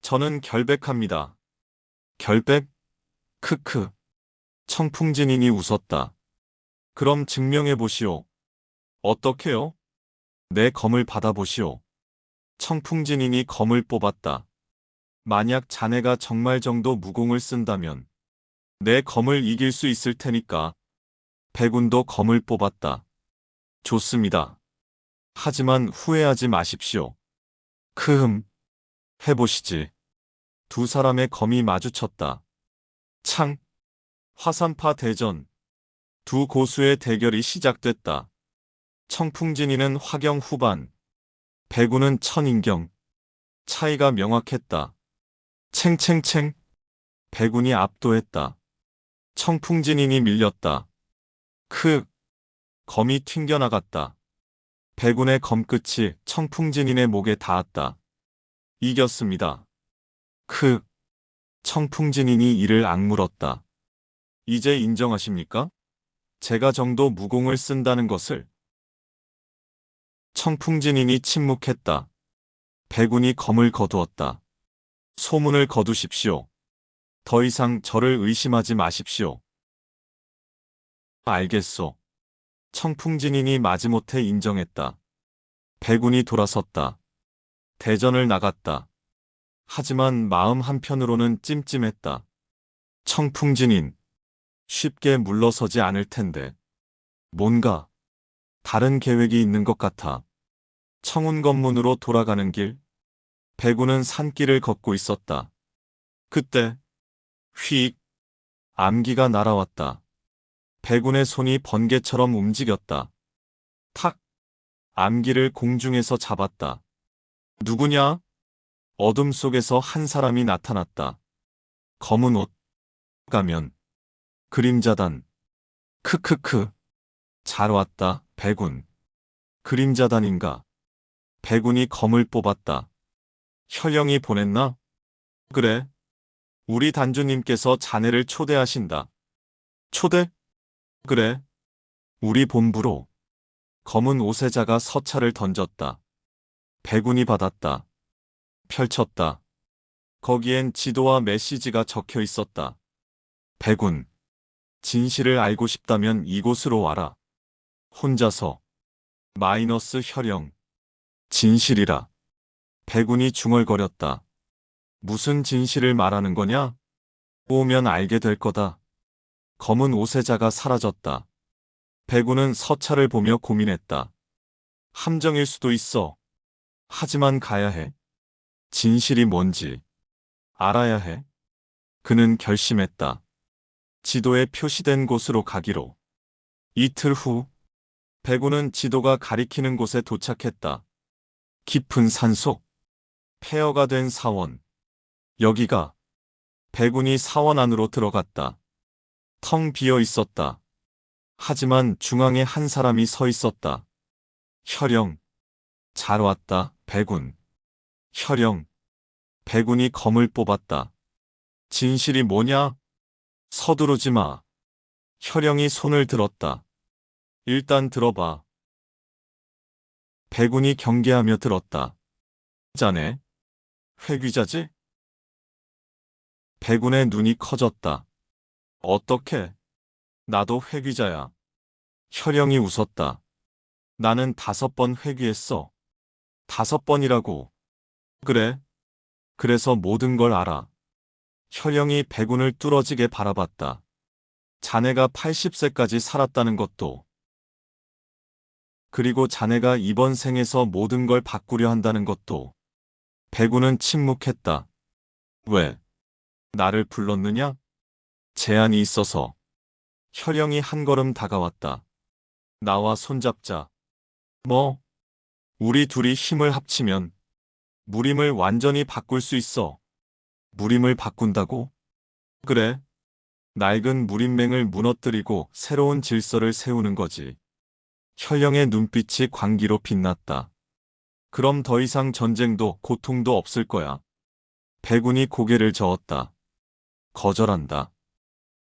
저는 결백합니다. 결백? 크크. 청풍진인이 웃었다. 그럼 증명해 보시오. 어떻게요? 내 검을 받아보시오. 청풍진인이 검을 뽑았다. 만약 자네가 정말 정도 무공을 쓴다면 내 검을 이길 수 있을 테니까. 백운도 검을 뽑았다. 좋습니다. 하지만 후회하지 마십시오. 크흠. 해보시지. 두 사람의 검이 마주쳤다. 창. 화산파 대전. 두 고수의 대결이 시작됐다. 청풍진이는 화경 후반, 백운은 천인경. 차이가 명확했다. 챙챙챙. 백운이 압도했다. 청풍진인이 밀렸다. 크. 검이 튕겨나갔다. 백운의 검끝이 청풍진인의 목에 닿았다. 이겼습니다. 크. 청풍진인이 이를 악물었다. 이제 인정하십니까? 제가 정도 무공을 쓴다는 것을. 청풍진인이 침묵했다. 백운이 검을 거두었다. 소문을 거두십시오. 더 이상 저를 의심하지 마십시오. 알겠소. 청풍진인이 마지못해 인정했다. 백운이 돌아섰다. 대전을 나갔다. 하지만 마음 한편으로는 찜찜했다. 청풍진인. 쉽게 물러서지 않을 텐데. 뭔가 다른 계획이 있는 것 같아. 청운건문으로 돌아가는 길. 백운은 산길을 걷고 있었다. 그때 휙 암기가 날아왔다. 백운의 손이 번개처럼 움직였다. 탁! 암기를 공중에서 잡았다. 누구냐? 어둠 속에서 한 사람이 나타났다. 검은 옷, 가면, 그림자단. 크크크. 잘 왔다, 백운. 그림자단인가? 백운이 검을 뽑았다. 혈령이 보냈나? 그래. 우리 단주님께서 자네를 초대하신다. 초대? 그래. 우리 본부로. 검은 오세자가 서찰을 던졌다. 백운이 받았다. 펼쳤다. 거기엔 지도와 메시지가 적혀 있었다. 백운. 진실을 알고 싶다면 이곳으로 와라. 혼자서. 마이너스 혈령. 진실이라. 백운이 중얼거렸다. 무슨 진실을 말하는 거냐? 오면 알게 될 거다. 검은 오세자가 사라졌다. 백운은 서찰을 보며 고민했다. 함정일 수도 있어. 하지만 가야 해. 진실이 뭔지 알아야 해. 그는 결심했다. 지도에 표시된 곳으로 가기로. 이틀 후, 백운은 지도가 가리키는 곳에 도착했다. 깊은 산속. 폐허가 된 사원. 여기가. 백운이 사원 안으로 들어갔다. 텅 비어 있었다. 하지만 중앙에 한 사람이 서 있었다. 혈령. 잘 왔다, 백운. 혈령. 백운이 검을 뽑았다. 진실이 뭐냐? 서두르지 마. 혈령이 손을 들었다. 일단 들어봐. 백운이 경계하며 들었다. 자네, 회귀자지? 백운의 눈이 커졌다. 어떻게? 나도 회귀자야. 혈령이 웃었다. 나는 5번 회귀했어. 5번이라고. 그래. 그래서 모든 걸 알아. 혈영이 백운을 뚫어지게 바라봤다. 자네가 80세까지 살았다는 것도, 그리고 자네가 이번 생에서 모든 걸 바꾸려 한다는 것도. 백운은 침묵했다. 왜? 나를 불렀느냐? 제안이 있어서. 혈영이 한 걸음 다가왔다. 나와 손잡자. 뭐? 우리 둘이 힘을 합치면 무림을 완전히 바꿀 수 있어. 무림을 바꾼다고? 그래. 낡은 무림맹을 무너뜨리고 새로운 질서를 세우는 거지. 혈영의 눈빛이 광기로 빛났다. 그럼 더 이상 전쟁도 고통도 없을 거야. 백운이 고개를 저었다. 거절한다.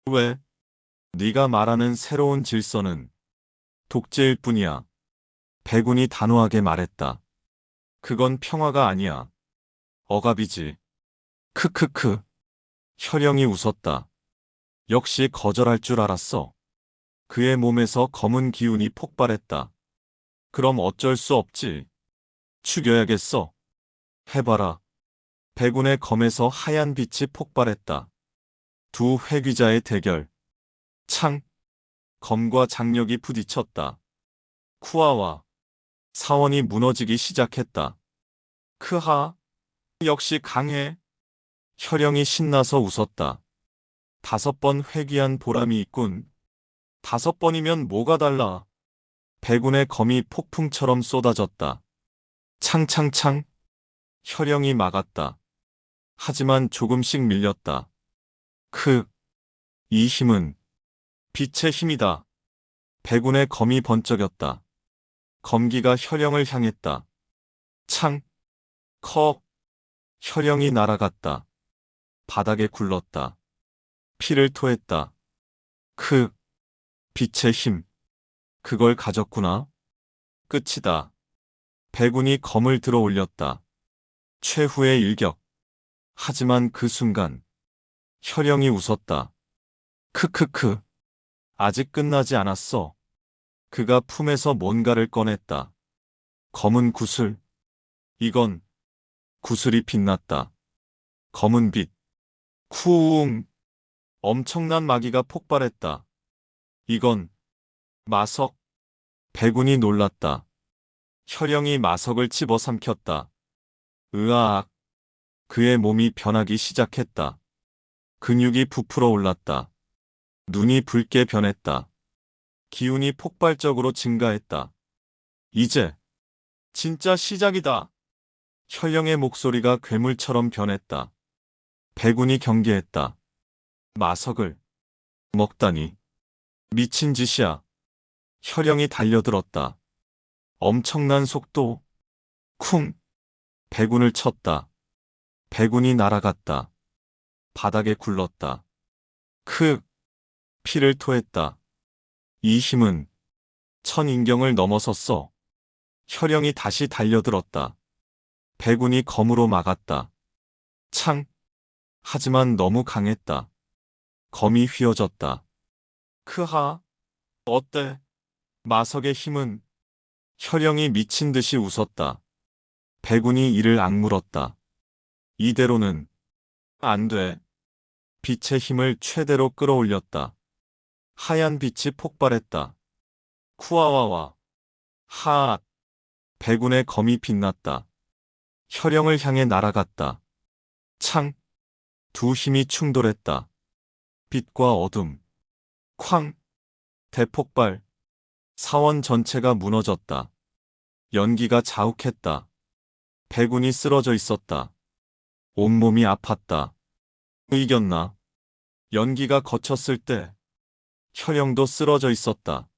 왜? 네가 말하는 새로운 질서는 독재일 뿐이야. 백운이 단호하게 말했다. 그건 평화가 아니야. 억압이지. 크크크. 혈영이 웃었다. 역시 거절할 줄 알았어. 그의 몸에서 검은 기운이 폭발했다. 그럼 어쩔 수 없지. 죽여야겠어. 해봐라. 백운의 검에서 하얀 빛이 폭발했다. 두 회귀자의 대결. 창. 검과 장력이 부딪혔다. 쿠아와 사원이 무너지기 시작했다. 크하. 역시 강해. 혈영이 신나서 웃었다. 5번 회귀한 보람이 있군. 5번이면 뭐가 달라. 백운의 검이 폭풍처럼 쏟아졌다. 창창창. 혈영이 막았다. 하지만 조금씩 밀렸다. 이 힘은 빛의 힘이다. 백운의 검이 번쩍였다. 검기가 혈영을 향했다. 창. 컥. 혈영이 날아갔다. 바닥에 굴렀다. 피를 토했다. 빛의 힘. 그걸 가졌구나. 끝이다. 백운이 검을 들어 올렸다. 최후의 일격. 하지만 그 순간 혈영이 웃었다. 크크크. 아직 끝나지 않았어. 그가 품에서 뭔가를 꺼냈다. 검은 구슬. 이건 구슬이 빛났다. 검은 빛. 쿠웅. 엄청난 마기가 폭발했다. 이건 마석. 백운이 놀랐다. 혈영이 마석을 집어삼켰다. 으아악. 그의 몸이 변하기 시작했다. 근육이 부풀어 올랐다. 눈이 붉게 변했다. 기운이 폭발적으로 증가했다. 이제 진짜 시작이다. 혈영의 목소리가 괴물처럼 변했다. 백운이 경계했다. 마석을 먹다니. 미친 짓이야. 혈영이 달려들었다. 엄청난 속도. 쿵. 백운을 쳤다. 백운이 날아갔다. 바닥에 굴렀다. 피를 토했다. 이 힘은 천인경을 넘어섰어. 혈영이 다시 달려들었다. 백운이 검으로 막았다. 창. 하지만 너무 강했다. 검이 휘어졌다. 크하. 어때? 마석의 힘은. 혈영이 미친 듯이 웃었다. 백운이 이를 악물었다. 이대로는 안 돼. 빛의 힘을 최대로 끌어올렸다. 하얀 빛이 폭발했다. 쿠아와와. 하앗. 백운의 검이 빛났다. 혈영을 향해 날아갔다. 창. 두 힘이 충돌했다. 빛과 어둠. 쾅. 대폭발. 사원 전체가 무너졌다. 연기가 자욱했다. 백운이 쓰러져 있었다. 온몸이 아팠다. 이겼나? 연기가 거쳤을 때 혈영도 쓰러져 있었다.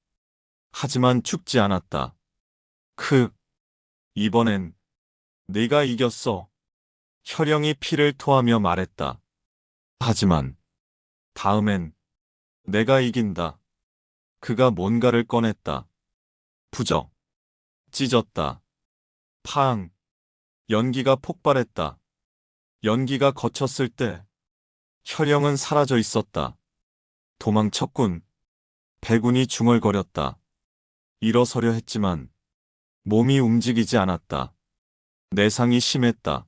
하지만 죽지 않았다. 이번엔 네가 이겼어. 혈영이 피를 토하며 말했다. 하지만 다음엔 내가 이긴다. 그가 뭔가를 꺼냈다. 부적. 찢었다. 팡. 연기가 폭발했다. 연기가 거쳤을 때 혈영은 사라져 있었다. 도망쳤군. 백운이 중얼거렸다. 일어서려 했지만 몸이 움직이지 않았다. 내상이 심했다.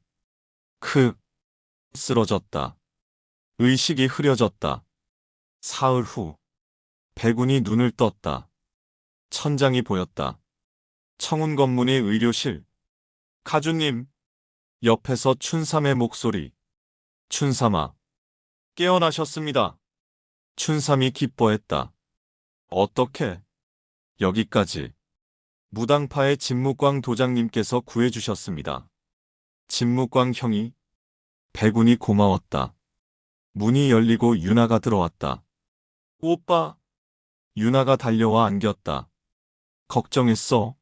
크, 쓰러졌다. 의식이 흐려졌다. 사흘 후, 백운이 눈을 떴다. 천장이 보였다. 청운 건물의 의료실. 가주님. 옆에서 춘삼의 목소리. 춘삼아. 깨어나셨습니다. 춘삼이 기뻐했다. 어떻게? 여기까지. 무당파의 진묵광 도장님께서 구해주셨습니다. 진묵광 형이. 백운이 고마웠다. 문이 열리고 유나가 들어왔다. 오빠. 유나가 달려와 안겼다. 걱정했어.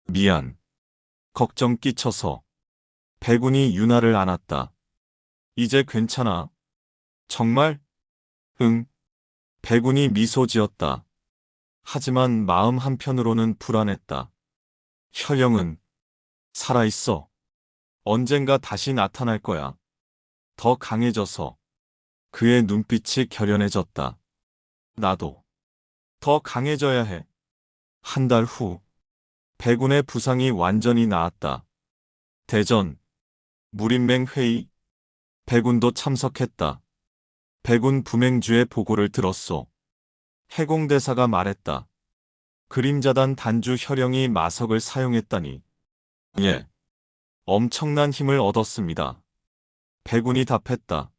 미안. 걱정 끼쳐서. 백운이 유나를 안았다. 이제 괜찮아. 정말? 응. 백운이 미소 지었다. 하지만 마음 한편으로는 불안했다. 혈영은 살아있어. 언젠가 다시 나타날 거야. 더 강해져서. 그의 눈빛이 결연해졌다. 나도 더 강해져야 해. 한 달 후, 백운의 부상이 완전히 나았다. 대전, 무림맹 회의. 백운도 참석했다. 백운 부맹주의 보고를 들었소. 해공대사가 말했다. 그림자단 단주 혈영이 마석을 사용했다니. 예. 엄청난 힘을 얻었습니다. 백운이 답했다.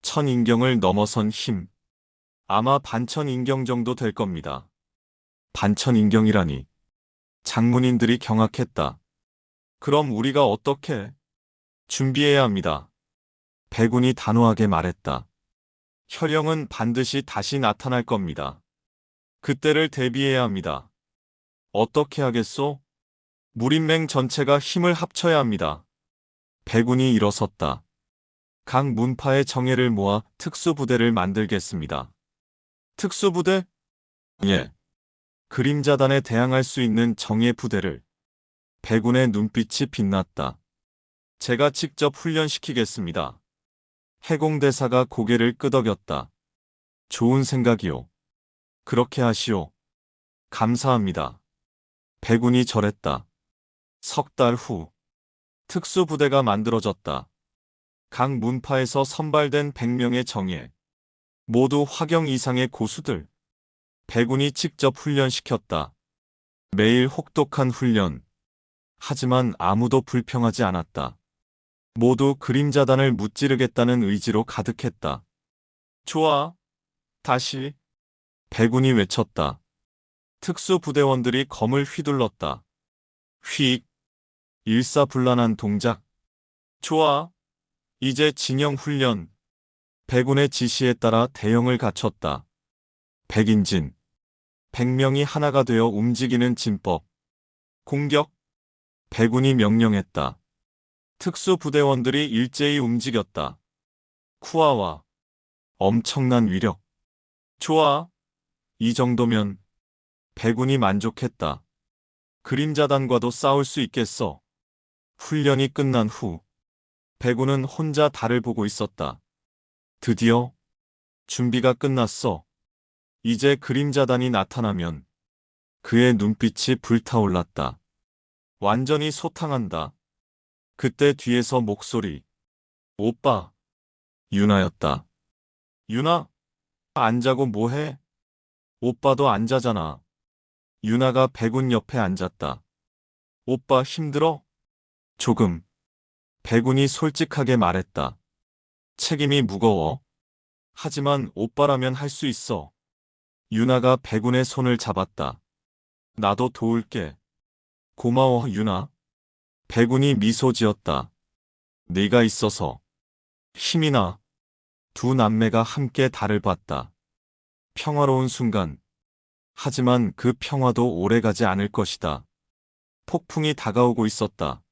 천인경을 넘어선 힘. 아마 반천인경 정도 될 겁니다. 반천인경이라니. 장문인들이 경악했다. 그럼 우리가 어떻게? 준비해야 합니다. 백운이 단호하게 말했다. 혈영은 반드시 다시 나타날 겁니다. 그때를 대비해야 합니다. 어떻게 하겠소? 무림맹 전체가 힘을 합쳐야 합니다. 백운이 일어섰다. 각 문파의 정예를 모아 특수부대를 만들겠습니다. 특수부대? 예. 그림자단에 대항할 수 있는 정예 부대를. 백운의 눈빛이 빛났다. 제가 직접 훈련시키겠습니다. 해공대사가 고개를 끄덕였다. 좋은 생각이요. 그렇게 하시오. 감사합니다. 백운이 절했다. 석 달 후, 특수부대가 만들어졌다. 각 문파에서 선발된 100명의 정예. 모두 화경 이상의 고수들. 백운이 직접 훈련시켰다. 매일 혹독한 훈련. 하지만 아무도 불평하지 않았다. 모두 그림자단을 무찌르겠다는 의지로 가득했다. 좋아. 다시. 백운이 외쳤다. 특수부대원들이 검을 휘둘렀다. 휙. 일사불란한 동작. 좋아. 이제 진영 훈련. 백운의 지시에 따라 대형을 갖췄다. 백인진. 100명이 하나가 되어 움직이는 진법. 공격. 백운이 명령했다. 특수부대원들이 일제히 움직였다. 쿠아와. 엄청난 위력. 좋아. 이 정도면. 백운이 만족했다. 그림자단과도 싸울 수 있겠어. 훈련이 끝난 후, 백운은 혼자 달을 보고 있었다. 드디어 준비가 끝났어. 이제 그림자단이 나타나면 그의 눈빛이 불타올랐다. 완전히 소탕한다. 그때 뒤에서 목소리. 오빠. 유나였다. 유나? 안 자고 뭐해? 오빠도 안 자잖아. 유나가 백운 옆에 앉았다. 오빠 힘들어? 조금. 백운이 솔직하게 말했다. 책임이 무거워. 하지만 오빠라면 할 수 있어. 유나가 백운의 손을 잡았다. 나도 도울게. 고마워, 유나. 백운이 미소 지었다. 네가 있어서 힘이 나. 두 남매가 함께 달을 봤다. 평화로운 순간. 하지만 그 평화도 오래가지 않을 것이다. 폭풍이 다가오고 있었다.